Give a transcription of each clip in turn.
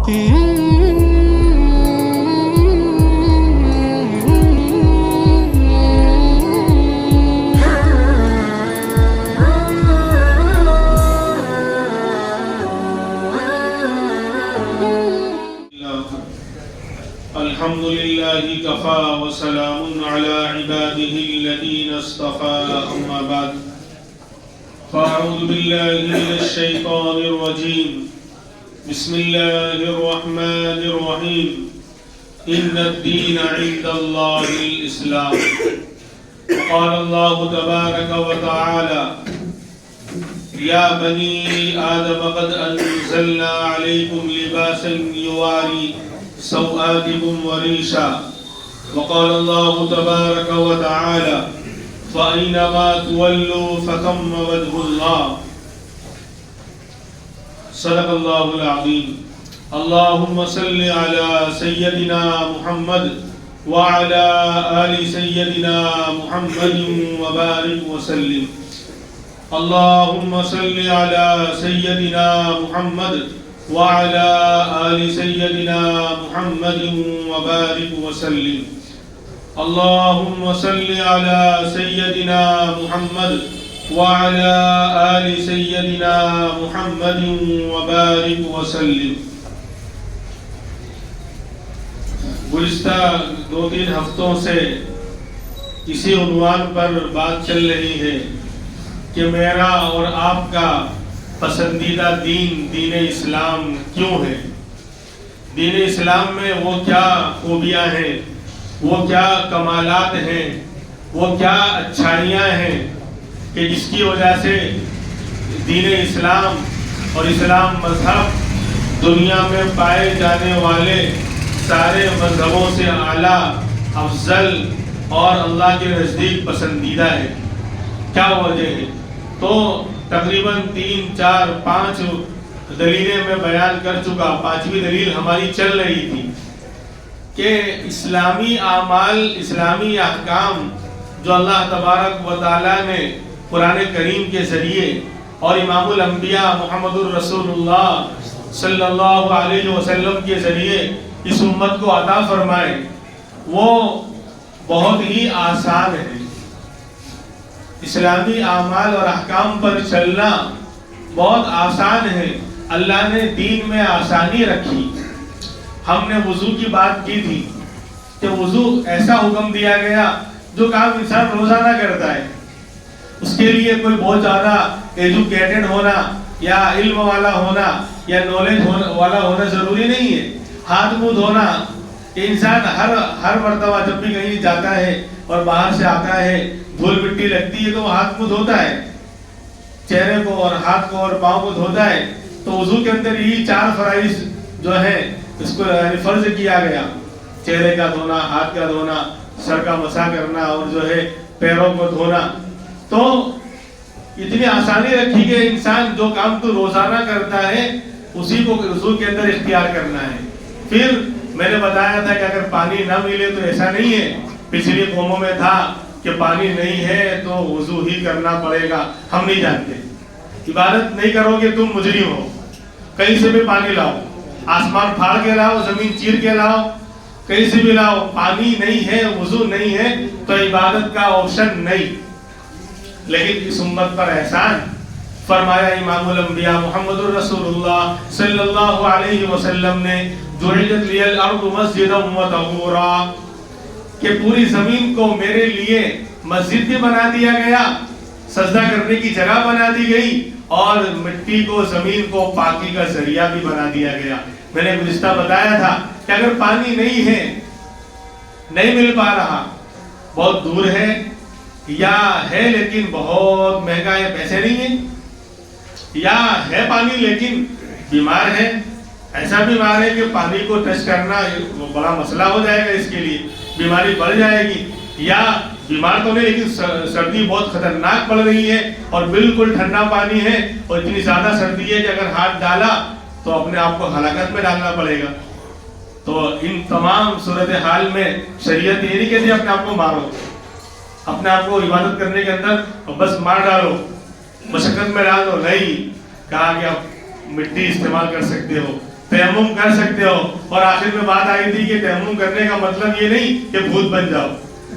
الحمد لله كفى وسلام على عباده الذين اصطفى أما بعد فأعوذ بالله من الشيطان الرجيم بسم الله الرحمن الرحيم إن الدين عند الله الإسلام وقال الله تبارك وتعالى يا بني آدم قد أنزلنا عليكم لباسا يواري سوآتكم وريشا وقال الله تبارك وتعالى فأينما تولوا فثم وجه الله صدق الله العظيم اللهم صل على سيدنا محمد وعلى آل سيدنا محمد وبارك وسلم اللهم صل على سيدنا محمد وعلى آل سيدنا محمد وبارك وسلم اللهم صل على سيدنا محمد وعلى آل سيدنا محمد وبارك وسلم. گزشتہ 2-3 ہفتوں سے اسی عنوان پر بات چل رہی ہے کہ میرا اور آپ کا پسندیدہ دین اسلام کیوں ہے. دین اسلام میں وہ کیا خوبیاں ہیں، وہ کیا کمالات ہیں، وہ کیا اچھائیاں ہیں کہ جس کی وجہ سے دین اسلام اور اسلام مذہب دنیا میں پائے جانے والے سارے مذہبوں سے اعلیٰ، افضل اور اللہ کے نزدیک پسندیدہ ہے. کیا وجہ ہے؟ تو تقریباً 3-4-5 دلیلیں میں بیان کر چکا. 5ویں دلیل ہماری چل رہی تھی کہ اسلامی اعمال، اسلامی احکام جو اللہ تبارک و تعالیٰ نے قرآن کریم کے ذریعے اور امام الانبیاء محمد الرسول اللہ صلی اللہ علیہ وسلم کے ذریعے اس امت کو عطا فرمائے، وہ بہت ہی آسان ہے. اسلامی اعمال اور احکام پر چلنا بہت آسان ہے. اللہ نے دین میں آسانی رکھی. ہم نے وضو کی بات کی تھی کہ وضو ایسا حکم دیا گیا جو کام انسان روزانہ کرتا ہے. اس کے لیے کوئی بہت زیادہ ایجوکیٹڈ ہونا یا علم والا ہونا یا نالج والا ہونا ضروری نہیں ہے. ہاتھ منہ دھونا، انسان ہر مرتبہ جب بھی کہیں جاتا ہے اور باہر سے آتا ہے، دھول مٹی لگتی ہے تو وہ ہاتھ منہ دھوتا ہے، چہرے کو اور ہاتھ کو اور پاؤں کو دھوتا ہے. تو وضو کے اندر یہی 4 فرائض جو ہے اس کو فرض کیا گیا: چہرے کا دھونا، ہاتھ کا دھونا، سر کا مسح کرنا اور جو ہے پیروں کو دھونا. تو اتنی آسانی رکھی کہ انسان جو کام تو روزانہ کرتا ہے اسی کو وضو کے اندر اختیار کرنا ہے. پھر میں نے بتایا تھا کہ اگر پانی نہ ملے تو ایسا نہیں ہے. پچھلی قوموں میں تھا کہ پانی نہیں ہے تو وضو ہی کرنا پڑے گا. ہم نہیں جانتے. عبادت نہیں کرو گے تم مجرم ہو. کہیں سے بھی پانی لاؤ، آسمان پھاڑ کے لاؤ، زمین چیر کے لاؤ، کہیں سے بھی لاؤ، پانی نہیں ہے، وضو نہیں ہے تو عبادت کا آپشن نہیں. لیکن اس امت پر احسان فرمایا امام الانبیاء محمد الرسول اللہ صلی اللہ علیہ وسلم نے، جعلت لی الارض مسجدا وطہورا، کہ پوری زمین کو میرے لیے مسجد بھی بنا دیا گیا، سجدہ کرنے کی جگہ بنا دی گئی، اور مٹی کو، زمین کو پاکی کا ذریعہ بھی بنا دیا گیا. میں نے گزشتہ بتایا تھا کہ اگر پانی نہیں ہے، نہیں مل پا رہا، بہت دور ہے یا ہے لیکن بہت مہنگا ہے، پیسے نہیں ہیں، یا ہے پانی لیکن بیمار ہے، ایسا بیمار ہے کہ پانی کو ٹچ کرنا بڑا مسئلہ ہو جائے گا، اس کے لیے بیماری بڑھ جائے گی، یا بیمار تو نہیں لیکن سردی بہت خطرناک پڑ رہی ہے اور بالکل ٹھنڈا پانی ہے اور اتنی زیادہ سردی ہے کہ اگر ہاتھ ڈالا تو اپنے آپ کو ہلاکت میں ڈالنا پڑے گا. تو ان تمام صورتحال میں شریعت یہ نہیں کہتی اپنے آپ کو مارو، اپنے آپ کو عبادت کرنے کے اندر بس مار ڈالو، مشقت میں ڈال دو. نہیں، کہا کہ آپ مٹی استعمال کر سکتے ہو، تیمم کر سکتے ہو. اور آخر میں بات آئی تھی کہ تیمم کرنے کا مطلب یہ نہیں کہ بھوت بن جاؤ.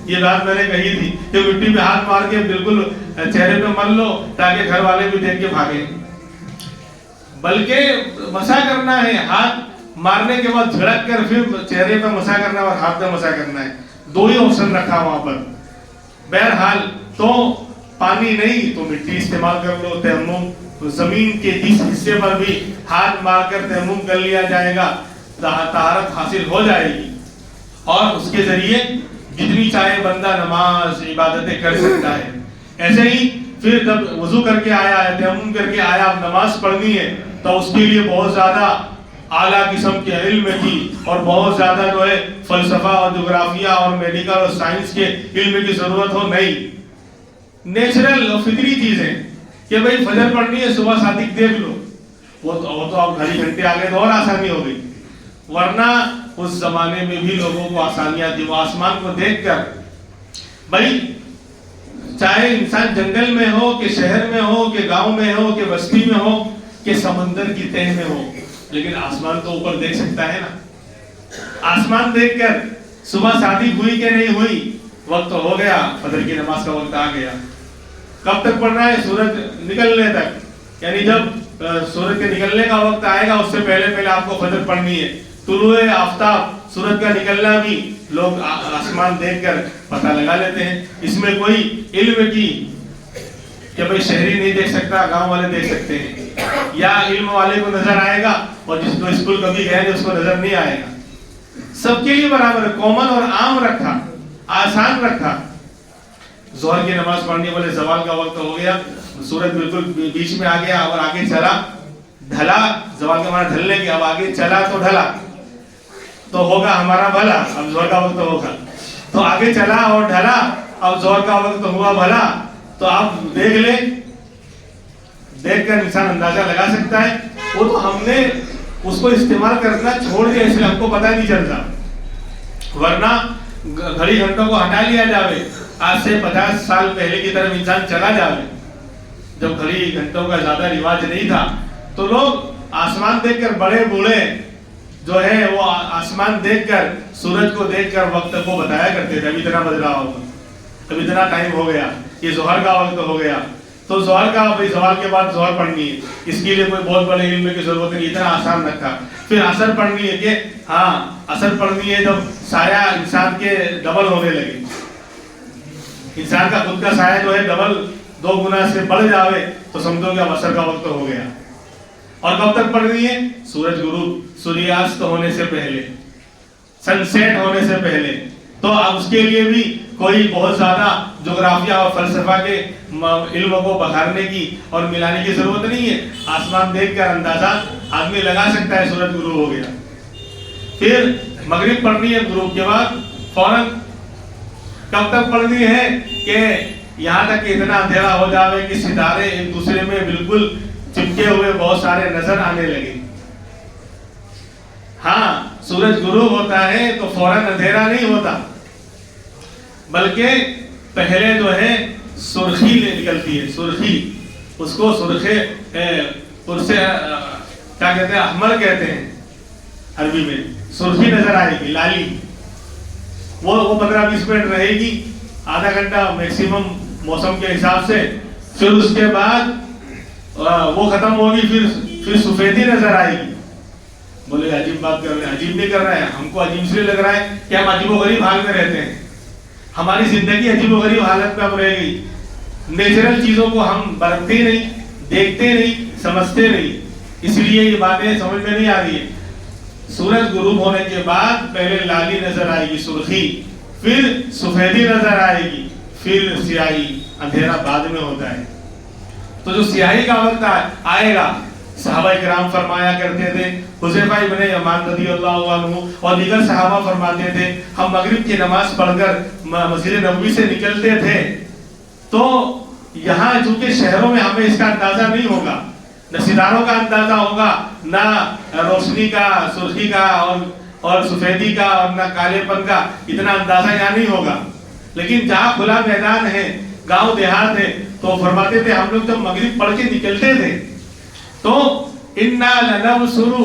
یہ بات میں نے کہی تھی کہ مٹی پہ ہاتھ مار کے بالکل چہرے پہ مل لو تاکہ گھر والے بھی دیکھ کے بھاگیں. بلکہ مسا کرنا ہے, ہاتھ مارنے کے بعد جھڑک کر پھر چہرے پہ مسا کرنا اور ہاتھ پہ مسا کرنا ہے. دو ہی آپشن رکھا وہاں پر. بہرحال تو پانی نہیں تو مٹی استعمال کر لو. تیمم زمین کے جس حصے پر بھی ہاتھ مار کر تیمم کر لیا جائے گا طہارت حاصل ہو جائے گی, اور اس کے ذریعے جتنی چاہے بندہ نماز عبادتیں کر سکتا ہے. ایسے ہی پھر جب وضو کر کے آیا ہے, تیمم کر کے آیا, اب نماز پڑھنی ہے تو اس کے لیے بہت زیادہ اعلیٰ قسم کے علم کی اور بہت زیادہ جو ہے فلسفہ اور جغرافیہ اور میڈیکل اور سائنس کے علم کی ضرورت ہو نہیں. نیچرل اور فطری چیزیں کہ بھئی فجر پڑھنی ہے, صبح صادق دیکھ لو, وہ تو اب گھڑی گھنٹے آگے تو اور آسانی ہو گئی. ورنہ اس زمانے میں بھی لوگوں کو آسانیاں تھی. وہ آسمان کو دیکھ کر, بھائی چاہے انسان جنگل میں ہو کہ شہر میں ہو کہ گاؤں میں ہو کہ بستی میں ہو کہ سمندر کی تہ میں ہو, لیکن آسمان تو اوپر دیکھ سکتا ہے نا. آسمان دیکھ کر صبح شادی ہوئی کہ نہیں ہوئی, وقت ہو گیا, فجر کی نماز کا وقت آ گیا. کب تک پڑھنا ہے؟ سورج نکلنے تک. یعنی جب سورج کے نکلنے کا وقت آئے گا اس سے پہلے آپ کو فجر پڑھنی ہے. طلوع آفتاب, سورج کا نکلنا بھی لوگ آسمان دیکھ کر پتہ لگا لیتے ہیں. اس میں کوئی علم کی کہ بھئی شہری نہیں دیکھ سکتا, گاؤں والے دیکھ سکتے ہیں, یا علم والے کو نظر آئے گا اور جس کو اسکول کبھی گئے اس کو نظر نہیں آئے گا. سب کے لیے برابر ہے, کامن اور عام رکھا, آسان رکھا. ظہر کی نماز پڑھنے والے زوال کا وقت ہو گیا, سورج بالکل بیچ میں آ گیا اور آگے چلا, ڈھلا. زوال کا معنی ڈھلنے کی, اب آگے چلا تو ڈھلا تو ہوگا ہمارا بھلا. اب ظہر کا وقت ہوگا تو آگے چلا اور ڈھلا, اب ظہر کا وقت ہوا بھلا. تو آپ دیکھ لیں, دیکھ کر انسان اندازہ لگا سکتا ہے. وہ تو ہم نے اس کو استعمال کرنا چھوڑ دیا, اس لیے ہم کو پتہ نہیں چلتا. ورنہ گھڑی گھنٹوں کو ہٹا لیا جاوے, آج سے 50 سال پہلے کی طرف انسان چلا جاوے, جب گھڑی گھنٹوں کا زیادہ رواج نہیں تھا تو لوگ آسمان دیکھ کر, بڑے بوڑھے جو ہے وہ آسمان دیکھ کر, سورج کو دیکھ کر وقت کو بتایا کرتے تھے. ابھی اتنا بج رہا ہوگا, ابھی اتنا ٹائم ہو گیا, یہ ظہر کا وقت ہو گیا. تو ظہر کا, بھائی زوال کے بعد ظہر پڑھنی ہے, اس کے لیے کوئی بہت بڑے علم کی ضرورت نہیں, اتنا آسان رکھا. پھر عصر پڑھنی ہے کہ ہاں عصر پڑھنی ہے جب سایہ انسان کے ڈبل ہونے لگے, انسان کا خود کا سایہ جو ہے ڈبل 2 گنا سے بڑھ جاوے تو سمجھو کہ اب عصر کا وقت ہو گیا. اور کب تک پڑھنی ہے؟ سورج غروب, سوریاست ہونے سے پہلے, سن سیٹ ہونے سے پہلے. تو اب اس کے لیے بھی کوئی بہت زیادہ جغرافیہ اور فلسفہ کے علم کو بکھارنے کی اور ملانے کی ضرورت نہیں ہے. آسمان دیکھ کر اندازہ آدمی لگا سکتا ہے سورج غروب ہو گیا. پھر مغرب پڑھنی ہے غروب کے بعد فوراً. کب تک پڑھنی ہے؟ کہ یہاں تک کہ اتنا اندھیرا ہو جاوے کہ ستارے ایک دوسرے میں بالکل چپکے ہوئے بہت سارے نظر آنے لگے. ہاں سورج غروب ہوتا ہے تو فوراً اندھیرا نہیں ہوتا, بلکہ پہلے جو ہے سرخی نکلتی ہے. سرخی, اس کو سرخے پرسے کیا کہتے ہیں, احمر کہتے ہیں عربی میں. سرخی نظر آئے گی, لالی, وہ 15-20 منٹ رہے گی, آدھا گھنٹہ میکسیمم موسم کے حساب سے. پھر اس کے بعد وہ ختم ہوگی, پھر سفیدی نظر آئے گی. بولے عجیب بات کر رہے ہیں. عجیب نہیں کر رہے ہیں, ہم کو عجیب اس لیے لگ رہا ہے کہ ہم عجیب و غریب حال میں رہتے ہیں. ہماری زندگی عجیب و غریب حالت میں اب رہ گئی. نیچرل چیزوں کو ہم برتتے نہیں, دیکھتے نہیں, سمجھتے نہیں, اس لیے یہ باتیں سمجھ میں نہیں آ رہی ہے. سورج غروب ہونے کے بعد پہلے لالی نظر آئے گی, سرخی, پھر سفیدی نظر آئے گی, پھر سیاہی. اندھیرا بعد میں ہوتا ہے. تو جو سیاہی کا وقت آئے گا, صحابہ کرام فرمایا کرتے تھے, حذیفہ ابن یمان رضی اللہ عنہ اور دیگر صحابہ فرماتے تھے, ہم مغرب کی نماز پڑھ کر مسجد نبوی سے نکلتے تھے تو یہاں چونکہ شہروں میں ہمیں اس کا اندازہ نہیں ہوگا, نہ ستاروں کا اندازہ ہوگا, نہ روشنی کا, سرخی کا اور سفیدی کا, اور نہ کالے پن کا اتنا اندازہ یہاں نہیں ہوگا. لیکن جہاں کھلا میدان ہے, گاؤں دیہات ہے, تو فرماتے تھے ہم لوگ جب مغرب پڑھ کے نکلتے تھے تو اِنَّا لَنَبْصُرُ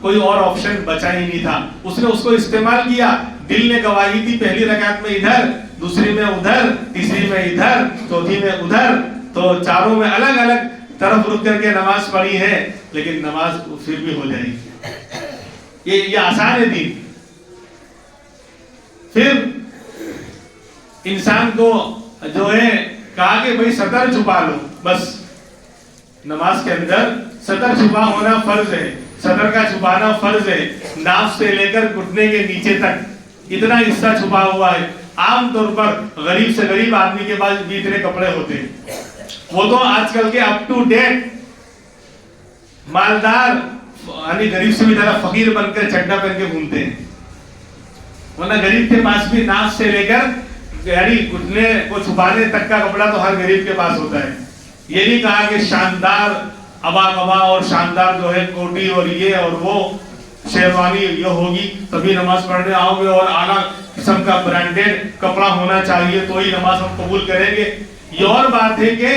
کوئی اور آپشن بچا ہی نہیں تھا. اس نے اس کو استعمال کیا. دل نے گواہی دی پہلی رکعت میں ادھر, دوسری میں ادھر, تیسری میں ادھر, چوتھی میں ادھر, تو چاروں میں الگ الگ طرف رک کر کے نماز پڑھی ہے, لیکن نماز پھر بھی ہو جائے گی. یہ آسان ہے دین. پھر انسان کو جو ہے کہا کہ بھئی سطر چھپا لو, بس نماز کے اندر سطر چھپا ہونا فرض ہے. سطر کا چھپانا فرض ہے. ناف سے لے کر گھٹنے کے نیچے تک اتنا حصہ چھپا ہوا ہے. عام طور پر غریب سے غریب آدمی کے پاس بھی اتنے کپڑے ہوتے ہیں. وہ تو آج کل کے اپ ٹو ڈیٹ مالدار یعنی غریب سے بھی زیادہ فقیر بن کر چڈا پہن کے گھومتے ہیں. ورنہ غریب کے پاس بھی ناف سے لے کر یعنی گھٹنے کو چھپانے تک کا کپڑا تو ہر غریب کے پاس ہوتا ہے. یہ نہیں کہا کہ شاندار ابا کبا اور شاندار جو ہے کوٹی اور یہ اور وہ شیروانی یہ ہوگی تبھی نماز پڑھنے آؤ گے, اور اعلیٰ قسم کا برانڈیڈ کپڑا ہونا چاہیے تو ہی نماز ہم قبول کریں گے. یہ اور بات ہے کہ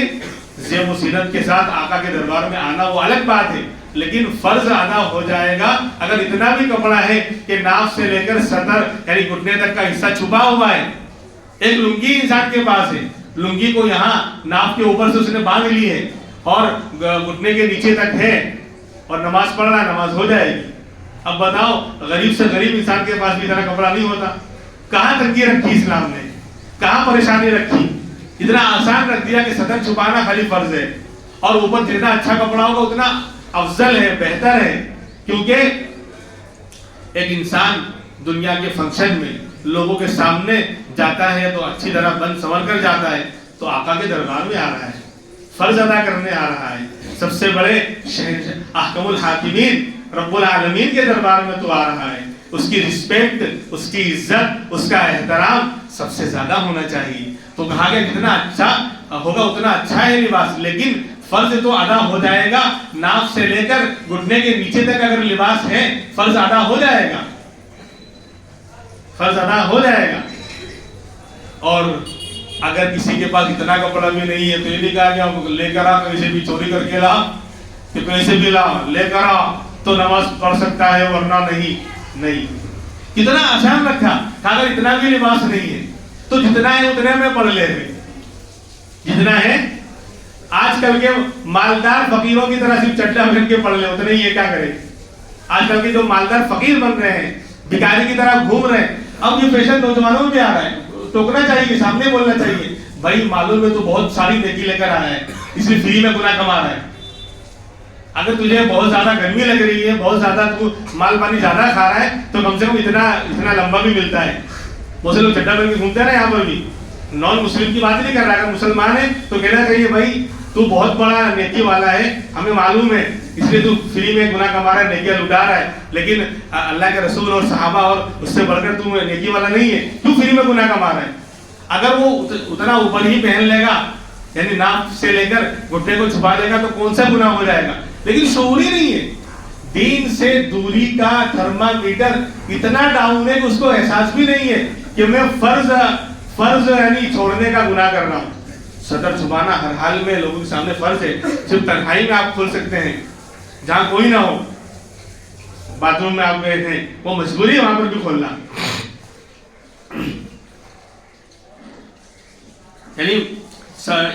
زیب و زینت کے ساتھ آقا کے دربار میں آنا وہ الگ بات ہے, لیکن فرض ادا ہو جائے گا اگر اتنا بھی کپڑا ہے کہ ناف سے لے کر سطر یعنی گھٹنے تک کا حصہ چھپا ہوا ہے. ایک لنگی انسان کے پاس ہے, لنگی کو یہاں ناف کے اوپر سے اس نے باندھ لی ہے اور گھٹنے کے نیچے تک ہے اور نماز پڑھ رہا ہے, نماز ہو جائے گی. اب بتاؤ غریب سے غریب انسان کے پاس بھی اتنا کپڑا نہیں ہوتا. کہاں تنگی رکھی اسلام نے, کہاں پریشانی رکھی. اتنا آسان رکھ دیا کہ سطر چھپانا خالی فرض ہے, اور اوپر جتنا اچھا کپڑا ہوگا اتنا افضل ہے, بہتر ہے. کیونکہ ایک انسان دنیا کے فنکشن میں لوگوں کے سامنے جاتا ہے تو اچھی طرح بن سنور کر جاتا ہے, تو آقا کے دربار میں آ رہا ہے, فرض ادا کرنے آ رہا ہے. سب سے بڑے احکم الحاکمین رب العالمین کے دربار میں تو آ رہا ہے. اس کی رسپیکٹ, اس کی عزت, اس کا احترام سب سے زیادہ ہونا چاہیے. تو کہا کہ جتنا اچھا ہوگا اتنا اچھا ہے لباس, لیکن فرض تو ادا ہو جائے گا. ناف سے لے کر گھٹنے کے نیچے تک اگر لباس ہے فرض ادا ہو جائے گا, فرض ادا ہو جائے گا. اور اگر کسی کے پاس اتنا کپڑا بھی نہیں ہے تو یہ نہیں کہا کہ لے کر آ, کہیں سے بھی چوری کر کے لا, کہ کہیں سے بھی لا, لے کر آ تو نماز پڑھ سکتا ہے ورنہ نہیں. نہیں, کتنا آسان رکھا. اگر اتنا بھی لباس نہیں ہے تو جتنا ہے اتنے میں پڑھ لے رہے, جتنا ہے. آج کل کے مالدار فقیروں کی طرح صرف چڈا پہن کے پڑھ لے, اتنے ہی یہ کیا کرے. آج کل کے جو مالدار فقیر بن رہے ہیں, بھکاری کی طرح گھوم رہے ہیں, اب یہ فیشن نوجوانوں میں بھی آ رہا ہے. ٹوکنا چاہیے, سامنے بولنا چاہیے, بھائی معلوم ہے تو بہت ساری نیکی لے کر آیا ہے, اس لیے فری میں گناہ کما رہا ہے. اگر تجھے بہت زیادہ گرمی لگ رہی ہے, بہت زیادہ تو مال پانی زیادہ کھا رہا ہے, تو کم سے کم اتنا لمبا بھی ملتا ہے. بہت سے لوگ چڈا پہن کے گھومتے ہیں نا یہاں پر بھی. نان مسلم کی بات نہیں کر رہا, اگر مسلمان ہے تو کہنا چاہیے بھائی تو بہت بڑا نیکی والا ہے, ہمیں معلوم ہے, اس لیے تو فری میں گناہ کما رہا ہے, نیکیاں لٹا رہا ہے, لیکن اللہ کے رسول اور صحابہ اور اس سے بڑھ کر تو نیکی والا نہیں ہے, کیوں فری میں گناہ کما رہا ہے. اگر وہ اتنا اوپر ہی پہن لے گا یعنی ناف سے لے کر گھٹنے کو چھپا لے گا تو کون سا گناہ ہو جائے گا. لیکن شعور ہی نہیں ہے. دین سے دوری کا تھرمامیٹر اتنا ڈاؤن ہے کہ اس کو احساس بھی نہیں ہے کہ میں فرض یعنی چھوڑنے کا گناہ کر رہا ہوں. سطر چھپانا ہر حال میں لوگوں کے سامنے فرض ہے. صرف تنہائی میں آپ کھول سکتے ہیں جہاں کوئی نہ ہو. باتھ روم میں آپ گئے تھے, وہ مجبوری ہے وہاں پر بھی کھولنا. یعنی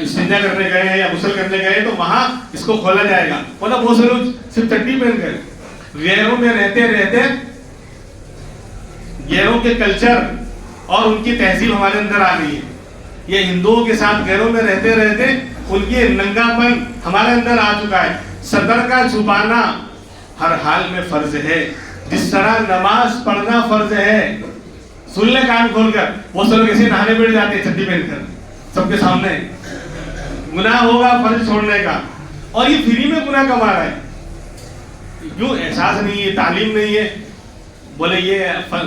استنجا کرنے گئے ہیں یا غسل کرنے گئے ہیں تو وہاں اس کو کھولا جائے گا. مطلب بہت سے لوگ صرف چٹی پہن کر غیروں میں رہتے غیروں کے کلچر اور ان کی تہذیب ہمارے اندر آ گئی ہے. یہ ہندوؤں کے ساتھ غیروں میں رہتے ان کی ننگا پن ہمارے اندر آ چکا ہے. سطر کا چھپانا ہر حال میں فرض ہے, جس طرح نماز پڑھنا فرض ہے. سن لے کان کھول کر, وہ سب لوگ ایسے نہانے بیٹھ جاتے ہیں چٹی پہن کر سب کے سامنے. گناہ ہوگا فرض چھوڑنے کا, اور یہ فری میں گناہ کما رہا ہے. کیوں؟ احساس نہیں ہے, تعلیم نہیں ہے. بولے یہ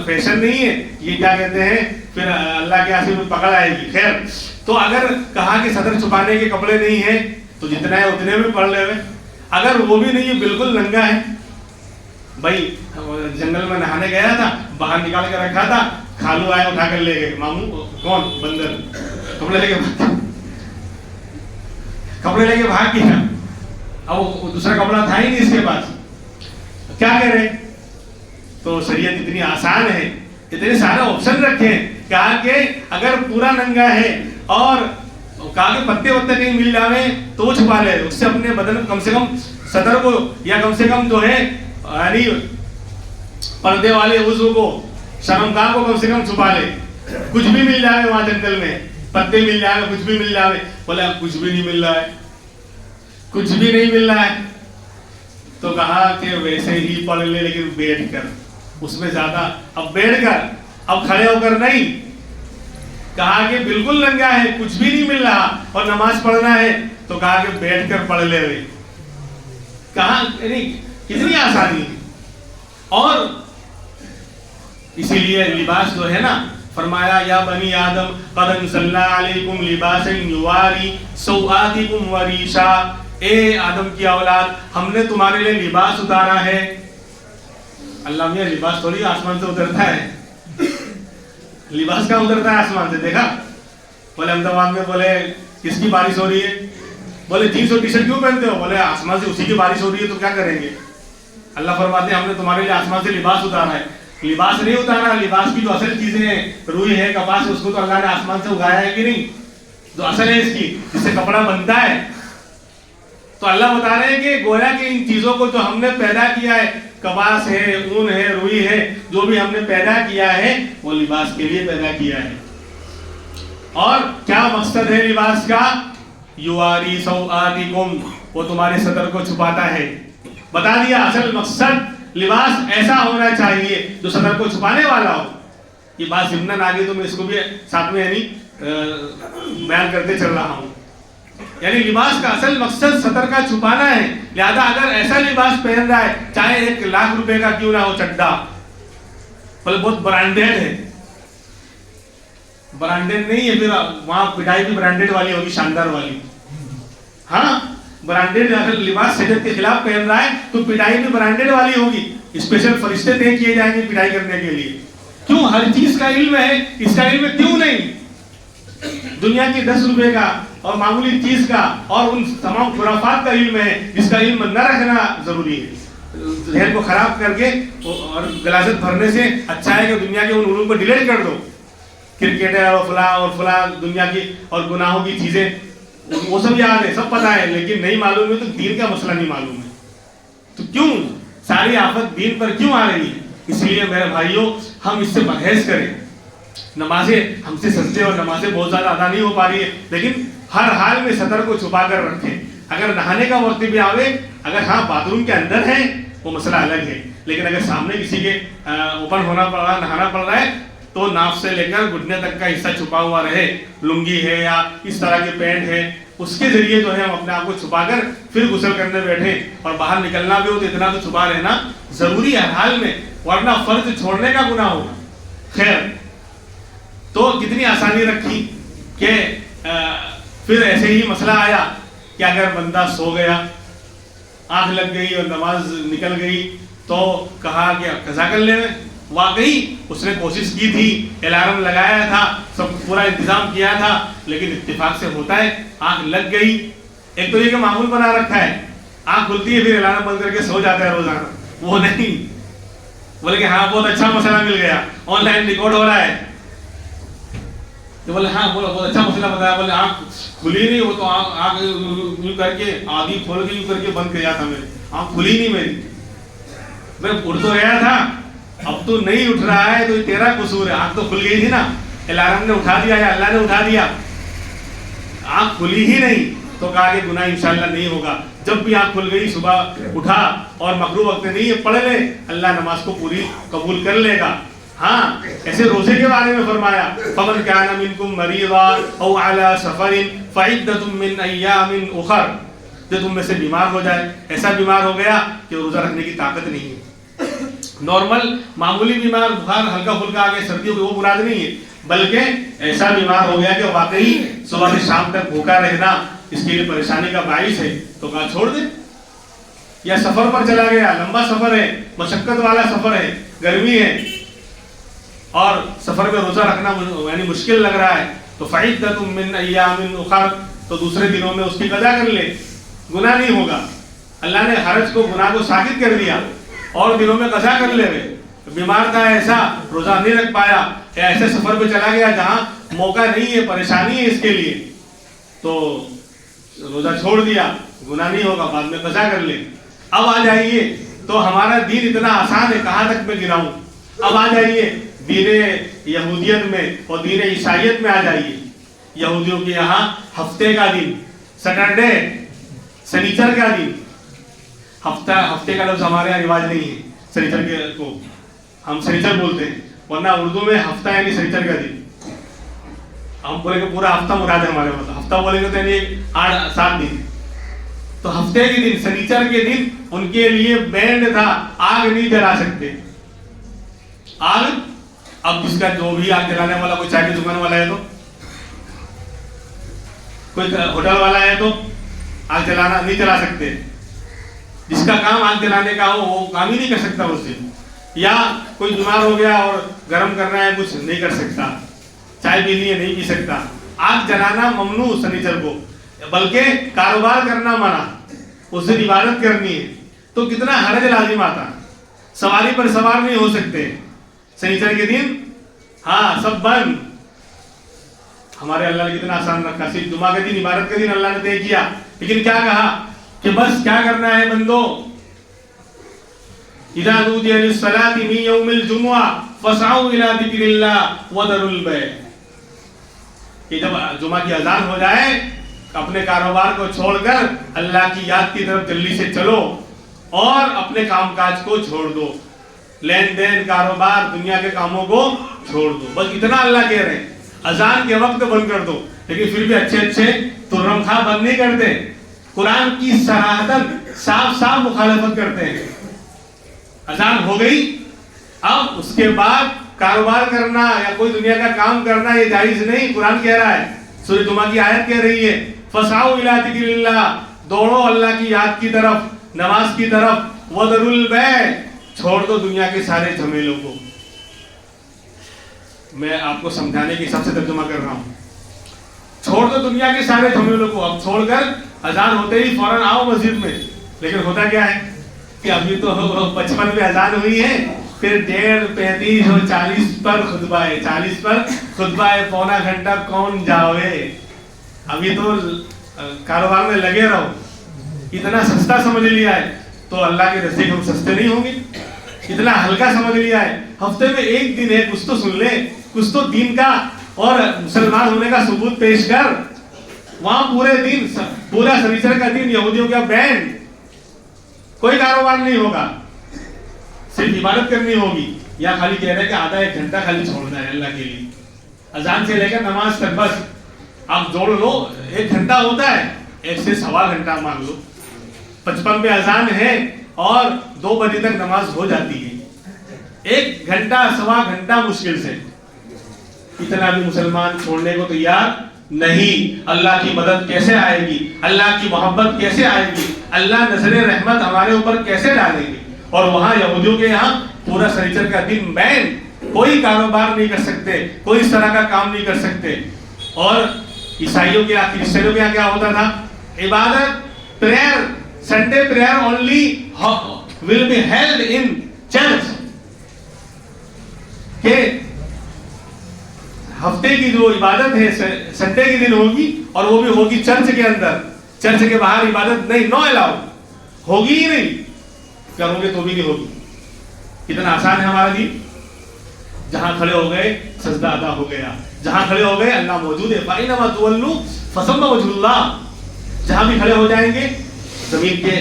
فیشن نہیں ہے, یہ کیا کہتے ہیں, پھر اللہ کے حاصل میں پکڑ آئے گی. خیر, تو اگر کہا کہ صدر چھپانے کے کپڑے نہیں ہیں تو جتنا ہے اتنے میں پڑھ لے. اگر وہ بھی نہیں ہے, بالکل ننگا ہے, بھائی جنگل میں نہانے گیا تھا, باہر نکال کے رکھا تھا, کھالو آئے اٹھا کر لے گئے. ماموں کون بندر کپڑے لے کے بھاگ گیا. اب دوسرا کپڑا تھا ہی نہیں اس کے پاس, کیا کرے. تو شریعت اتنی آسان ہے، اتنے سارے آپشن رکھے ہیں. کہا کہ اگر پورا ننگا ہے اور کہا کہ پتے وتے کہیں مل جاوے تو وہ چھپا لے، اس سے اپنے بدن کم سے کم صدر کو یا کم سے کم جو ہے یعنی پردے والے عضو کو، شرمگاہ کو کم سے کم چھپا لے. کچھ بھی مل جائے وہاں جنگل میں، پتے مل جائے، کچھ بھی مل جائے. بولے کچھ بھی نہیں مل رہا ہے، کچھ بھی نہیں مل رہا ہے. تو کہا کہ ویسے ہی پڑھ لے لیکن بیٹھ کر، اس میں زیادہ اب بیٹھ کر، اب کھڑے ہو کر نہیں. کہا کہ بالکل ننگا ہے، کچھ بھی نہیں مل رہا اور نماز پڑھنا ہے، تو کہا کہ بیٹھ کر پڑھ لے ہوئے. کہاں کتنی آسانی ہے. اور اسی لیے لباس جو ہے نا، فرمایا یا بنی آدم قد انزلنا علیکم لباسا یواری سوآتکم وریشا، اے آدم کی اولاد ہم نے تمہارے لیے لباس اتارا ہے. اللہ میاں لباس تھوڑی آسمان سے اترتا ہے، لباس کہاں اترتا ہے آسمان سے؟ دیکھا؟ بولے احمدآباد میں بولے کس کی بارش ہو رہی ہے؟ بولے جینس اور ٹی شرٹ کیوں پہنتے ہو؟ بولے آسمان سے اسی کی بارش ہو رہی ہے تو کیا کریں گے؟ اللہ فرماتے ہیں ہم نے تمہارے لیے آسمان سے لباس اتارا ہے. لباس نہیں اتارا، لباس کی جو اصل چیزیں ہیں، روئی ہے، کپاس ہے، اس کو تو اللہ نے آسمان سے اگایا ہے کہ نہیں؟ جو اصل ہے اس کی، جس سے کپڑا بنتا ہے. تو اللہ بتا رہے ہیں کہ گویا کہ ان چیزوں کو جو ہم نے پیدا کیا ہے، کپاس ہے، اون ہے، روئی ہے، جو بھی ہم نے پیدا کیا ہے وہ لباس کے لیے پیدا کیا ہے. اور کیا مقصد ہے لباس کا؟ یواری سوآتکم، وہ تمہارے صدر کو چھپاتا ہے. بتا دیا اصل مقصد لباس ایسا ہونا چاہیے جو صدر کو چھپانے والا ہو. یہ بات ضمن آگے تو میں اس کو بھی ساتھ میں یعنی بیان کرتے چل رہا ہوں. یعنی لباس کا اصل مقصد صدر کا چھپانا ہے. لہذا اگر ایسا لباس پہن رہا ہے، چاہے 1 لاکھ روپے کا کیوں نہ ہو چڈا، بلکہ بہت برانڈیڈ ہے، برانڈیڈ نہیں ہے، پھر وہاں پٹائی بھی برانڈیڈ والی ہوگی، شاندار والی. ہاں برانڈیڈ اگر لباس شریعت کے خلاف پہن رہا ہے تو پٹائی بھی برانڈیڈ والی ہوگی. اسپیشل فرشتے طے کیے جائیں گے پٹائی کرنے کے لیے. کیوں؟ ہر چیز کا علم ہے، اس کا علم کیوں نہیں؟ دنیا کی 10 روپے کا اور معمولی چیز کا اور ان تمام خرافات کا علم ہے، جس کا علم نہ رکھنا ضروری ہے. ذہن کو خراب کر کے اور غلاظت بھرنے سے اچھا ہے کہ دنیا کے ان علوم کو ڈیلیٹ کر دو. کرکٹ ہے اور فلاں دنیا کی اور گناہوں کی چیزیں وہ سب یاد ہے، سب پتہ ہے، لیکن نہیں معلوم ہے تو دین کا مسئلہ نہیں معلوم ہے. تو کیوں ساری آفت دین پر کیوں آ رہی ہے؟ اس لیے میرے بھائیوں ہم اس سے پرہیز کریں. نمازیں ہم سے سستے اور نمازیں بہت زیادہ ادا نہیں ہو پا رہی ہے، لیکن ہر حال میں صدر کو چھپا کر رکھیں. اگر نہانے کا وقت بھی آوے، اگر ہاں باتھ روم کے اندر ہے وہ مسئلہ الگ ہے، لیکن اگر سامنے کسی کے اوپن ہونا پڑ رہا ہے، نہانا پڑ رہا ہے، تو ناف سے لے کر گھٹنے تک کا حصہ چھپا ہوا رہے. لنگی ہے یا اس طرح کے پینٹ ہے، اس کے ذریعے جو ہے ہم اپنے آپ کو چھپا کر پھر غسل کرنے بیٹھیں. اور باہر نکلنا بھی ہو تو اتنا تو چھپا رہنا ضروری ہے ہر حال میں، ورنہ فرض چھوڑنے کا گناہ ہوگا. خیر، تو کتنی آسانی رکھی کہ پھر ایسے ہی مسئلہ آیا کہ اگر بندہ سو گیا، آنکھ لگ گئی اور نماز نکل گئی، تو کہا کہ قضا کر لے. واقعی اس نے کوشش کی تھی، الارم لگایا تھا، سب پورا انتظام کیا تھا، لیکن اتفاق سے ہوتا ہے آنکھ لگ گئی. ایک تو یہ کہ معمول بنا رکھا ہے، آنکھ کھلتی ہے پھر الارم بند کر کے سو جاتا ہے روزانہ، وہ نہیں. بولے کہ ہاں بہت اچھا مسئلہ مل گیا، آن لائن ریکارڈ ہو رہا ہے. تو بولے ہاں بہت اچھا مسئلہ بتایا. بولے آنکھ کھلی نہیں، وہ تو آنکھ یوں کر کے آدھی کھول کے یوں کر کے بند کیا تھا، میں آنکھ کھلی نہیں میری، میں اٹھ تو گیا تھا، اب تو نہیں اٹھ رہا ہے تو یہ تیرا قصور ہے. آنکھ تو کھل گئی تھی نا، الارم نے اٹھا دیا یا اللہ نے اٹھا دیا، آنکھ کھلی ہی نہیں. تو کہا کہ گناہ انشاءاللہ نہیں ہوگا. جب بھی آنکھ کھل گئی صبح اٹھا اور مغرب وقت نہیں ہے پڑھ لے، اللہ نماز کو پوری قبول کر لے گا. ہاں ایسے روزے کے بارے میں فرمایا فَمَنْ كَانَ مِنْكُمْ مَرِيضًا أَوْ عَلَى سَفَرٍ فَعِدَّةٌ مِّنْ أَيَّامٍ أُخَرَ. جو تم میں سے بیمار ہو جائے، ایسا بیمار ہو گیا کہ روزہ رکھنے کی طاقت نہیں ہے، نارمل معمولی بیمار، بخار ہلکا پھلکا آ گیا، سردیوں کی وہ مراد نہیں ہے، بلکہ ایسا بیمار ہو گیا کہ واقعی صبح سے شام تک بھوکا رہنا اس کے لیے پریشانی کا باعث ہے، تو کہا چھوڑ دے. یا سفر پر چلا گیا، لمبا سفر ہے، مشقت والا سفر ہے، گرمی ہے اور سفر میں روزہ رکھنا یعنی مشکل لگ رہا ہے، تو فَعِدَّةٌ مِّنْ أَيَّامٍ أُخَرَ، تو دوسرے دنوں میں اس کی قضا کر لے، گناہ نہیں ہوگا. اللہ نے حرج کو، گناہ کو ساکت کر دیا اور دنوں میں قضا کر لے. بیمار تھا ایسا روزہ نہیں رکھ پایا، یا ایسے سفر پہ چلا گیا جہاں موقع نہیں ہے، پریشانی ہے اس کے لیے، تو روزہ چھوڑ دیا، گناہ نہیں ہوگا، بعد میں قضا کر لے۔ اب آ جائیے، تو ہمارا دین اتنا آسان ہے، کہاں تک میں گراؤں؟ اب آ جائیے دین یہودیت میں اور دین عیسائیت میں آ جائیے۔ یہودیوں کے یہاں ہفتے کا دن، سیٹرڈے، سنیچر کا دن، ہفتے کا لفظ ہمارے یہاں رواج نہیں ہے، سنیچر کے کو ہم سنیچر بولتے ہیں، ورنہ اردو میں ہفتہ یعنی سنیچر کا دن، ہم بولیں گے پورا ہفتہ مراد ہے ہمارے پاس، ہفتہ بولیں گے تو یعنی 8-7 دن، تو ہفتے کے دن، سنیچر کے دن ان کے لیے بینڈ تھا، آگ نہیں جلا سکتے، آگ، اب جس کا جو بھی آگ جلانے والا، کوئی چائے کی دکان والا ہے تو، کوئی ہوٹل والا ہے تو آگ جلانا نہیں جلا سکتے، جس کا کام آگ جلانے کا ہو وہ کام ہی نہیں کر سکتا اس دن، یا کوئی بیمار ہو گیا اور گرم کرنا ہے کچھ نہیں کر سکتا، چائے پینی ہے نہیں پی سکتا، آگ جلانا ممنوع سنیچر کو، بلکہ کاروبار کرنا منع، اس دن عبادت کرنی ہے، تو کتنا حرج لازم آتا، سواری پر سوار نہیں ہو سکتے سنیچر کے دن، ہاں سب بند۔ ہمارے اللہ نے کتنا آسان رکھا، صرف جمعہ کے دن، عبادت کے دن اللہ نے طے کیا، لیکن کیا کہا کہ بس کیا کرنا ہے بندو، اذا نودی للصلاة من یوم الجمعہ فاسعوا الى ذکر اللہ وذروا البیع، کہ جب جمعہ کی اذان ہو جائے اپنے کاروبار کو چھوڑ کر اللہ کی یاد کی طرف جلدی سے چلو اور اپنے کام کاج کو چھوڑ دو، لین دین، کاروبار، دنیا کے کاموں کو چھوڑ دو، بس اتنا اللہ کہہ رہے ہیں۔ اذان کے وقت بند کر دو، لیکن پھر بھی اچھے اچھے ترم خواہ بند نہیں کرتے، قرآن کی صراحتاً صاف صاف مخالفت کرتے ہیں۔ اذان ہو گئی، اب اس کے بعد کاروبار کرنا یا کوئی دنیا کا کام کرنا یہ جائز نہیں، قرآن کہہ رہا ہے، سورہ جمعہ کی آیت کہہ رہی ہے فَسْعَوْا إِلَىٰ ذِكْرِ اللَّهِ، دوڑو اللہ کی یاد کی طرف، نماز کی طرف، وَذَرُوا الْبَيْعَ، چھوڑ دو دنیا کے سارے جھمیلوں کو۔ میں آپ کو سمجھانے کے حساب سے ترجمہ کر رہا ہوں، چھوڑ دو دنیا کے سارے جھمیلوں کو، اب چھوڑ کر اذان ہوتے ہی فوراً آؤ مسجد میں، لیکن ہوتا کیا ہے کہ ابھی تو 55 میں اذان ہوئی ہے، پھر 1:30 35 اور 40 پر خطبہ ہے، 40 پر خطبہ ہے، پونا گھنٹہ کون جاوے، ابھی تو کاروبار میں لگے رہو، اتنا سستا سمجھ لیا ہے، تو اللہ کے نزدیک ہم سستے نہیں ہوں گے، اتنا ہلکا سمجھ لیا ہے، ہفتے میں ایک دن ہے، کچھ تو سن لے، کچھ تو دین کا اور مسلمان ہونے کا ثبوت پیش کر، وہاں پورے دن، پورا سنیچر کا دن یہودیوں کا بینڈ، کوئی کاروبار نہیں ہوگا، صرف عبادت کرنی ہوگی، یا خالی کہہ رہے کہ آدھا 1 گھنٹہ خالی چھوڑنا ہے اللہ کے لیے، اذان سے لے کر نماز تک بس آپ جوڑ لو، 1 گھنٹہ ہوتا ہے، 1 سے 1.25 گھنٹہ مان لو، 55 پہ اذان ہے اور 2 بجے تک نماز ہو جاتی ہے، 1 گھنٹہ 1.25 گھنٹہ مشکل سے، اتنا بھی مسلمان چھوڑنے کو تیار نہیں۔ اللہ کی مدد کیسے آئے گی، اللہ کی محبت کیسے آئے گی، اللہ نظر رحمت ہمارے اوپر کیسے ڈالیں گے، اور وہاں یہودیوں کے یہاں پورا سنیچر کا دن بین، کوئی کاروبار نہیں کر سکتے، کوئی اس طرح کا کام نہیں کر سکتے، اور عیسائیوں کے یہاں، کرسچنوں کے یہاں کیا ہوتا تھا، عبادت، prayer, Sunday prayer only will be held in church، کہ ہفتے کی جو عبادت ہے سنڈے کے دن ہوگی، اور وہ بھی ہوگی چرچ کے اندر، چرچ کے باہر عبادت نہیں، نو الاؤ، ہوگی ہی نہیں، کرو گے تو بھی نہیں ہوگی۔ کتنا آسان ہے ہمارا دین، جہاں کھڑے ہو گئے سجدہ ادا ہو گیا، جہاں کھڑے ہو گئے اللہ موجود ہے، فَإِنَّمَا تُوَلُّوا فَثَمَّ وَجْهُ اللَّهِ، جہاں بھی کھڑے ہو جائیں گے، زمین کے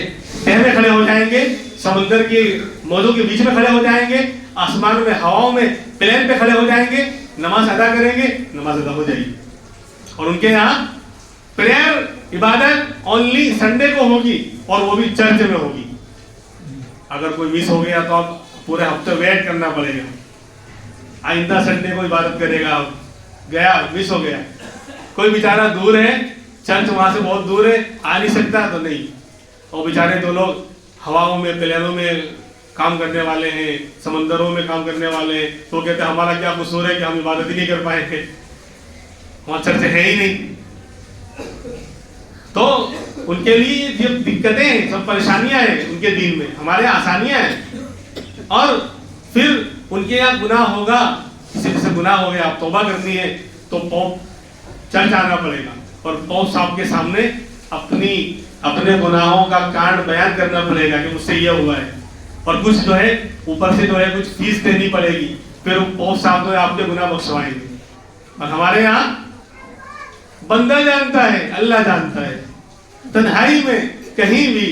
تہ میں کھڑے ہو جائیں گے، سمندر کے موجوں کے بیچ میں کھڑے ہو جائیں گے، آسمان میں، ہواؤں میں، پلین پہ کھڑے ہو جائیں گے، نماز ادا کریں گے، نماز ادا ہو جائے گی۔ اور ان کے یہاں پریئر، عبادت اونلی سنڈے کو ہوگی، اور وہ بھی چرچ میں ہوگی۔ اگر کوئی مس ہو گیا تو اب پورے ہفتے ویٹ کرنا پڑے گا، آئندہ سنڈے کو عبادت کرے گا، گیا مس ہو گیا۔ کوئی بیچارہ دور ہے، چرچ وہاں سے بہت دور ہے، آ نہیں سکتا تو نہیں، اور بیچارے تو لوگ ہواؤں میں، پلینوں میں کام کرنے والے ہیں، سمندروں میں کام کرنے والے ہیں، تو کہتے ہیں ہمارا کیا قصور ہے کہ ہم عبادت ہی نہیں کر پائے تھے، وہاں چرچ ہے ہی نہیں۔ تو ان کے لیے یہ دقتیں ہیں، سب پریشانیاں ہیں ان کے دین میں، ہمارے آسانیاں ہیں۔ اور پھر ان کے یہاں گناہ ہوگا، کسی سے گناہ ہو گیا، آپ توبہ کرنی ہے تو پوپ چرچ آنا پڑے گا اور پوپ صاحب کے سامنے اپنے گناہوں کا کانڈ بیان کرنا پڑے گا کہ مجھ سے یہ ہوا ہے، اور کچھ جو ہے اوپر سے جو ہے کچھ فیس دینی پڑے گی، پھر پوپ صاحب جو ہے آپ کے گناہ بخشوائیں گے۔ اور ہمارے یہاں بندہ جانتا ہے، اللہ جانتا ہے، تنہائی میں کہیں بھی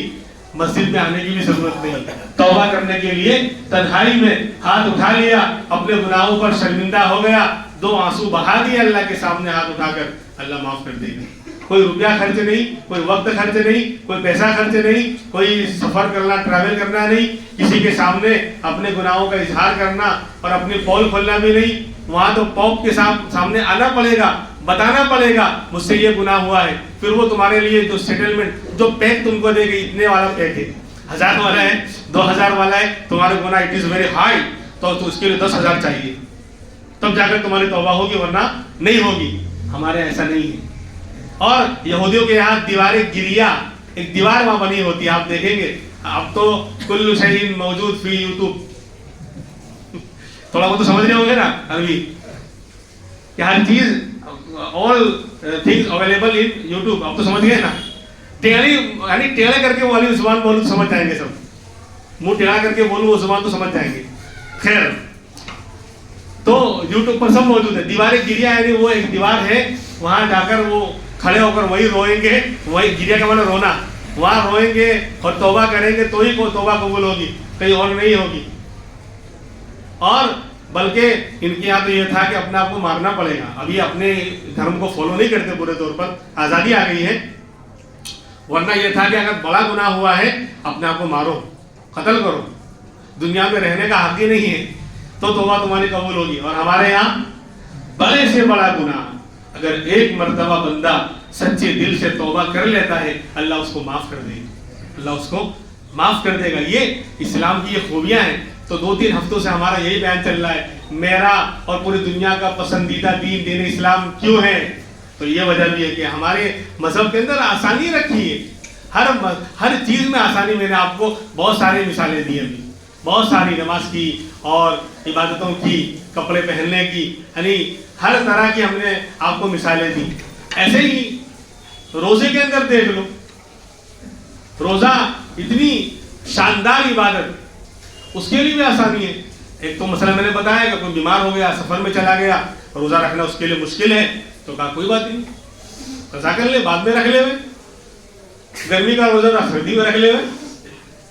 مسجد میں آنے کی بھی ضرورت نہیں، توبہ کرنے کے لیے تنہائی میں ہاتھ اٹھا لیا، اپنے گناہوں پر شرمندہ ہو گیا، 2 آنسو بہا دیے اللہ کے سامنے ہاتھ اٹھا کر، اللہ معاف کر دے گا۔ کوئی روپیہ خرچ نہیں، کوئی وقت خرچ نہیں، کوئی پیسہ خرچ نہیں، کوئی سفر کرنا، ٹریول کرنا نہیں، کسی کے سامنے اپنے گناہوں کا اظہار کرنا اور اپنی پول کھولنا بھی نہیں، وہاں تو پوپ کے سامنے آنا پڑے گا، بتانا پڑے گا مجھ سے یہ گناہ ہوا ہے، پھر وہ تمہارے لیے جو سیٹلمنٹ، جو پیک تم کو دے گی، اتنے والا پیک ہے، 1000 والا ہے، 2000 والا ہے، تمہارے گناہ اٹ از ویری ہائی، تو اس کے لیے 10,000 چاہیے، تب جا کر تمہاری توبہ ہوگی، ورنہ نہیں ہوگی۔ ہمارے ایسا نہیں ہے۔ اور یہودیوں کے یہاں دیوار گریا، ایک دیوار وہاں بنی ہوتی ہے، آپ دیکھیں گے، اب تو کل شیء موجود فی یوٹیوب، تھوڑا بہت تو سمجھ رہے ہوں گے نا عربی، کہ ہر چیز all things available in YouTube، اب تو سمجھ گئے نا، یعنی ٹیڑھا کر کے وہ والی زبان بولوں تو سمجھ جائیں گے سب، منہ ٹیڑھا کر کے بولوں وہ زبان تو سمجھ جائیں گے۔ خیر، تو یوٹیوب پر سب موجود ہے۔ دیوار گریا یعنی وہ ایک دیوار ہے، وہاں جا کر وہ کھڑے ہو کر وہی روئیں گے، وہی گریا کا مطلب رونا، وہاں روئیں گے اور توبہ کریں گے تو ہی کوئی توبہ قبول ہوگی، کہیں اور نہیں ہوگی۔ اور بلکہ ان کے یہاں تو یہ تھا کہ اپنے آپ کو مارنا پڑے گا، ابھی اپنے دھرم کو فالو نہیں کرتے پورے طور پر، آزادی آ گئی ہے، ورنہ یہ تھا کہ اگر بڑا گناہ ہوا ہے اپنے آپ کو مارو، قتل کرو، دنیا میں رہنے کا حق ہی نہیں ہے، تو توبہ تمہاری قبول ہوگی۔ اور ہمارے یہاں بڑے سے بڑا گناہ اگر ایک مرتبہ بندہ سچے دل سے توبہ کر لیتا ہے، اللہ اس کو معاف کر دے گا، اللہ اس کو معاف کر دے گا۔ یہ اسلام کی یہ خوبیاں ہیں۔ تو 2-3 ہفتوں سے ہمارا یہی بیان چل رہا ہے، میرا اور پوری دنیا کا پسندیدہ دین دین اسلام کیوں ہے؟ تو یہ وجہ بھی ہے کہ ہمارے مذہب کے اندر آسانی رکھی ہے، ہر چیز میں آسانی۔ میں نے آپ کو بہت ساری مثالیں دی ابھی، بہت ساری، نماز کی اور عبادتوں کی، کپڑے پہننے کی، یعنی ہر طرح کی ہم نے آپ کو مثالیں دی۔ ایسے ہی روزے کے اندر دیکھ لو، روزہ اتنی شاندار عبادت، اس کے لیے بھی آسانی ہے۔ ایک تو مسئلہ میں نے بتایا کہ کوئی بیمار ہو گیا، سفر میں چلا گیا، روزہ رکھنا اس کے لیے مشکل ہے، تو کہا کوئی بات نہیں، قضا کر لے، بعد میں رکھ لے، گرمی کا روزہ نہ سردی میں رکھ لے۔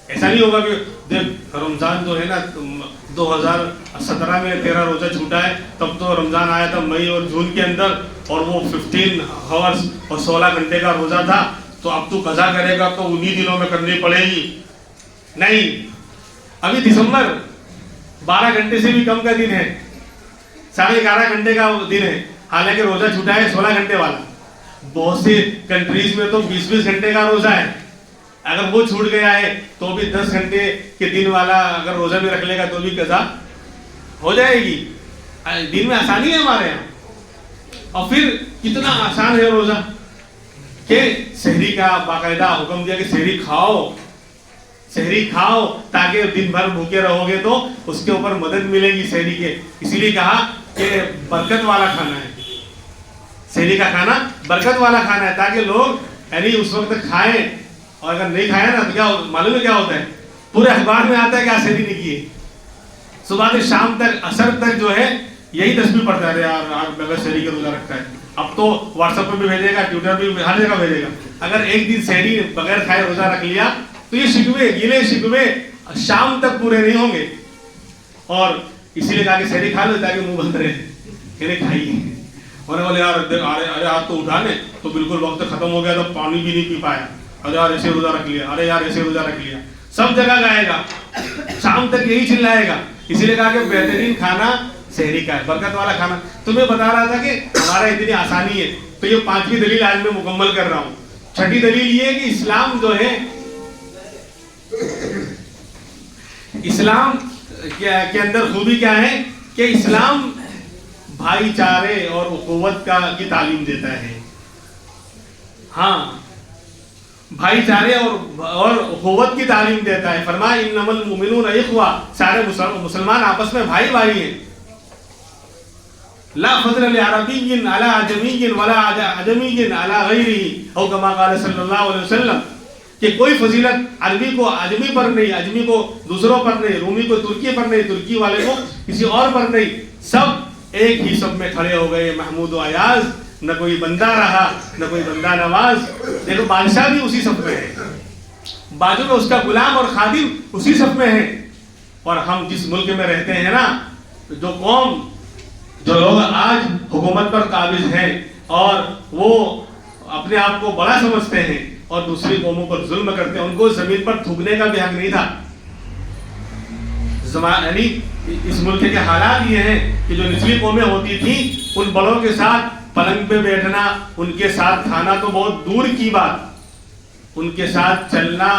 ایسا نہیں ہوگا کہ دیکھ رمضان جو ہے نا 2017 میں تیرا روزہ چھوٹا ہے، تب تو رمضان آیا تھا مئی اور جون کے اندر، اور وہ 15 آورز اور 16 گھنٹے کا روزہ تھا، تو اب تو قضا کرے گا تو انہی دنوں میں کرنی پڑے گی۔ نہیں، ابھی دسمبر 12 گھنٹے سے بھی کم کا دن ہے، 11.5 گھنٹے کا دن ہے، حالانکہ روزہ چھوٹا ہے 16 گھنٹے والا۔ بہت سی کنٹریز میں تو 20 گھنٹے کا روزہ ہے، اگر وہ چھوٹ گیا ہے تو بھی 10 گھنٹے کے دن والا اگر روزہ بھی رکھ لے گا تو بھی قضا ہو جائے گی۔ دن میں آسانی ہے ہمارے یہاں۔ اور پھر کتنا آسان ہے روزہ کہ سحری کا باقاعدہ حکم دیا کہ سحری کھاؤ، سحری کھاؤ، تاکہ دن بھر بھوکے رہو گے تو اس کے اوپر مدد ملے گی سحری کے، اسی لیے کہا کہ برکت والا کھانا ہے، سحری کا کھانا برکت والا کھانا ہے، تاکہ لوگ یعنی اس وقت کھائیں، اور اگر نہیں کھایا نا تو کیا معلوم ہے کیا ہوتا ہے، پورے اخبار میں آتا ہے کہ آج سحری نہیں کیے، صبح سے شام تک عصر تک جو ہے یہی تسبیح پڑھتا ہے، یار آج بغیر سحری کا روزہ رکھتا ہے۔ اب تو واٹس ایپ پہ بھی بھیجے گا، ٹویٹر پہ بھی، ہر جگہ بھیجے گا۔ اگر ایک دن سحری بغیر کھائے روزہ رکھ لیا تو یہ شکوے، گلے شکوے شام تک پورے نہیں ہوں گے۔ اور اسی لیے کہا کہ سحری کھا لو تاکہ منہ بند رہے، کہ نہیں کھائیے، اور بولے یار ارے ہاتھ تو اٹھانے تو بالکل وقت ختم ہو گیا تو پانی بھی نہیں پی پایا، ارے یار ایسے روزہ رکھ لیا، ارے یار ایسے روزہ رکھ لیا، سب جگہ گائے گا، شام تک یہی چلائے گا۔ اسی لیے کہا کہ بہترین کھانا سحری کا ہے، برکت والا کھانا۔ تو میں بتا رہا تھا کہ ہمارا اتنی آسانی ہے، تو یہ 5ویں دلیل آج میں مکمل کر رہا ہوں۔ 6ٹھی دلیل یہ ہے کہ اسلام جو ہے، اسلام کے اندر خوبی کیا ہے کہ اسلام بھائی چارے اور اخوت کی تعلیم دیتا ہے۔ ہاں، بھائی چارے اور اخوت کی تعلیم دیتا ہے. فرمایا انما المؤمنون اخوہ، سارے مسلمان آپس میں بھائی بھائی ہیں. لا فضل لعربی علی عجمی ولا عجمی علی غیرہ، او کما قال صلی اللہ علیہ وسلم، کہ کوئی فضیلت عربی کو عجمی پر نہیں، عجمی کو دوسروں پر نہیں، رومی کو ترکی پر نہیں، ترکی والے کو کسی اور پر نہیں. سب ایک ہی سب میں کھڑے ہو گئے، محمود و ایاز. نہ کوئی بندہ رہا نہ کوئی بندہ نواز. دیکھو بادشاہ بھی اسی صف میں ہے، بازو میں اس کا غلام اور خادم اسی صف میں ہے. اور ہم جس ملک میں رہتے ہیں نا، جو قوم، جو لوگ آج حکومت پر قابض ہیں اور وہ اپنے آپ کو بڑا سمجھتے ہیں اور دوسری قوموں پر ظلم کرتے ہیں، ان کو زمین پر تھوکنے کا بھی حق نہیں تھا. یعنی اس ملک کے حالات یہ ہیں کہ جو نچلی قومیں ہوتی تھیں، ان بڑوں کے ساتھ پلنگ پہ بیٹھنا، ان کے ساتھ کھانا تو بہت دور کی بات، ان کے ساتھ چلنا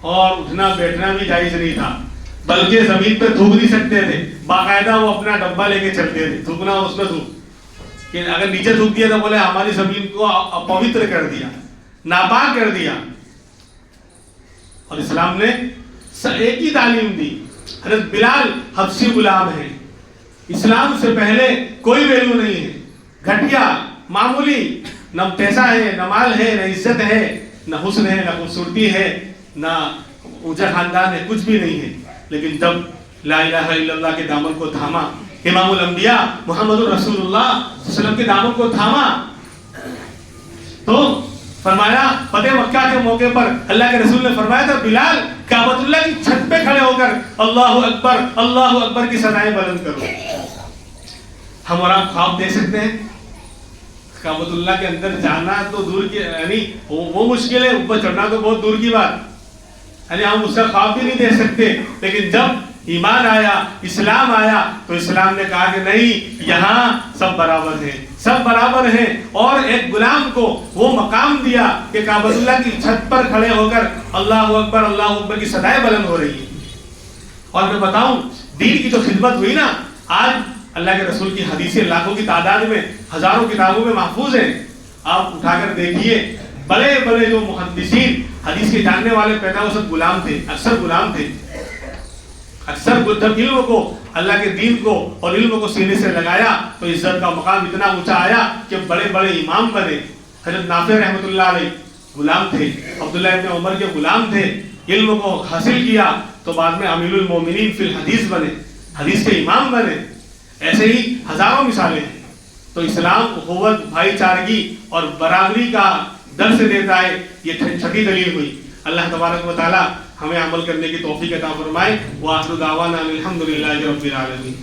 اور اٹھنا بیٹھنا بھی جائز نہیں تھا. بلکہ زمین پہ تھوک نہیں سکتے تھے، باقاعدہ وہ اپنا ڈبہ لے کے چلتے تھے، تھوکنا اس میں تھوک، کہ اگر نیچے تھوک دیا تو بولے ہماری زمین کو اپوتر کر دیا، ناپاک کر دیا. اور اسلام نے ایک ہی تعلیم دی. حضرت بلال حبشی غلام ہیں، اسلام سے پہلے کوئی ویلیو نہیں ہے، گھٹیا معمولی، نہ پیسہ ہے، نہ مال ہے، نہ عزت ہے، نہ حسن ہے، نہ خوبصورتی ہے، نہ اونچا خاندان ہے، کچھ بھی نہیں ہے. لیکن جب لا الہ الا اللہ کے دامن کو تھاما، امام الانبیاء محمد الرسول اللہ صلی اللہ علیہ وسلم کے دامن کو تھاما، تو فرمایا فتح مکہ کے موقع پر اللہ کے رسول نے فرمایا تھا بلال کعبۃ اللہ کی چھت پہ کھڑے ہو کر اللہ اکبر کی صدائیں بلند کرو. ہم اور آپ خواب دیکھ سکتے ہیں کعبۃ اللہ کے اندر جانا تو دور کی، یعنی وہ مشکل ہے، اوپر چڑھنا تو بہت دور کی بات، یعنی ہم اس کا خواب بھی نہیں دیکھ سکتے. لیکن جب ایمان آیا، اسلام آیا، تو اسلام نے کہا کہ نہیں، یہاں سب برابر ہیں، سب برابر ہیں. اور ایک غلام کو وہ مقام دیا کہ کعبۃ اللہ کی چھت پر کھڑے ہو کر اللہ اکبر کی صدائیں بلند ہو رہی ہیں. اور میں بتاؤں دین کی جو خدمت ہوئی نا، آج اللہ کے رسول کی حدیثیں لاکھوں کی تعداد میں، ہزاروں کتابوں میں محفوظ ہیں. آپ اٹھا کر دیکھیے، بڑے بڑے جو محدثین، حدیث کے جاننے والے پیدا وہ سب غلام تھے، اکثر غلام تھے. اکثر جب علم کو، اللہ کے دین کو اور علم کو سینے سے لگایا تو عزت کا مقام اتنا اونچا آیا کہ بڑے بڑے امام بنے. حضرت نافع رحمۃ اللہ علیہ غلام تھے، عبداللہ ابن عمر کے غلام تھے. علم کو حاصل کیا تو بعد میں امیر المومنین فی الحدیث بنے، حدیث کے امام بنے. ایسے ہی ہزاروں مثالیں ہیں. تو اسلام اخوت، بھائی چارگی اور برابری کا درس دیتا ہے. یہ چھٹی دلیل ہوئی. اللہ تبارک و تعالی ہمیں عمل کرنے کی توفیق عطا فرمائے. وآخر دعوانا الحمدللہ رب العالمین.